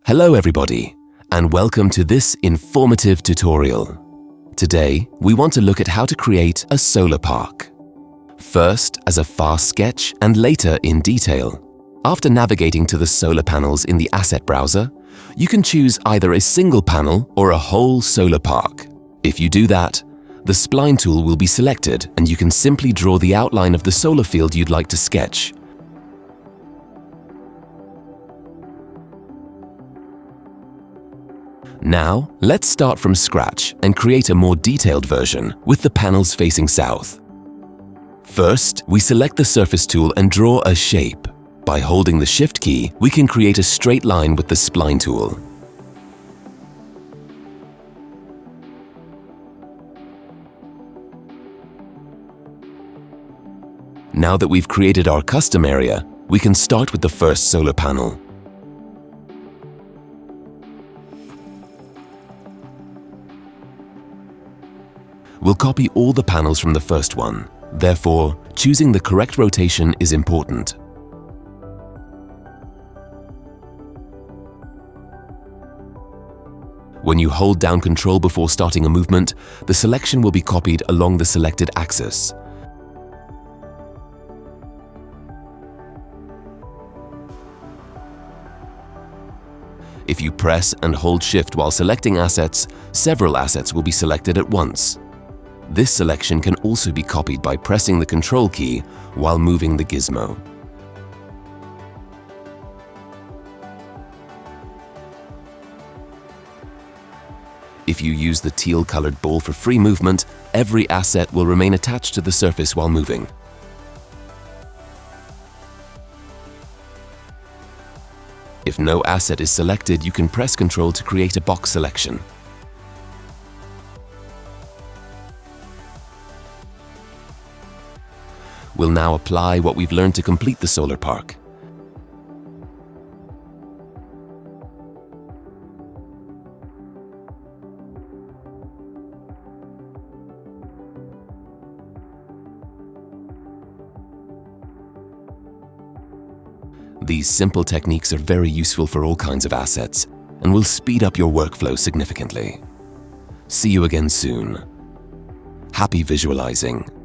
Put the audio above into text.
Hello everybody, and welcome to this informative tutorial. Today, we want to look at how to create a solar park. First as a fast sketch and later in detail. After navigating to the solar panels in the asset browser, you can choose either a single panel or a whole solar park. If you do that, the spline tool will be selected and you can simply draw the outline of the solar field you'd like to sketch. Now, let's start from scratch and create a more detailed version with the panels facing south. First, we select the surface tool and draw a shape. By holding the Shift key, we can create a straight line with the spline tool. Now that we've created our custom area, we can start with the first solar panel. We'll copy all the panels from the first one. Therefore, choosing the correct rotation is important. When you hold down Control before starting a movement, the selection will be copied along the selected axis. If you press and hold Shift while selecting assets, several assets will be selected at once. This selection can also be copied by pressing the Control key while moving the gizmo. If you use the teal-colored ball for free movement, every asset will remain attached to the surface while moving. If no asset is selected, you can press Control to create a box selection. We'll now apply what we've learned to complete the solar park. These simple techniques are very useful for all kinds of assets and will speed up your workflow significantly. See you again soon. Happy visualizing!